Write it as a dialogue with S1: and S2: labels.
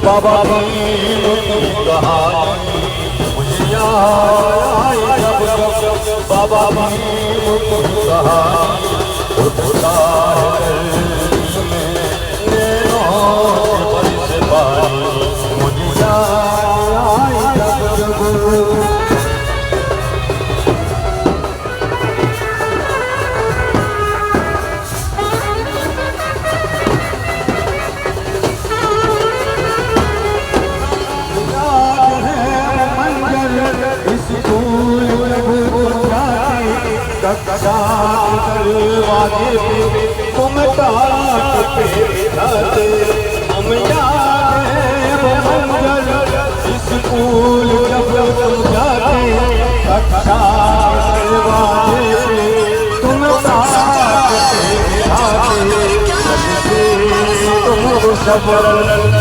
S1: बाबा की कहानी मुझे याद आई जब बाबा की कहानी उठता है दिल में नैनों से बरस पानी मुझे याद आई जब दरवाजे पे तुम ताक पे जाते हम याद है वो मंजर स्कूल जब तुम जाते कक्षा दरवाजे पे तुम ताक पे जाते तुम सबर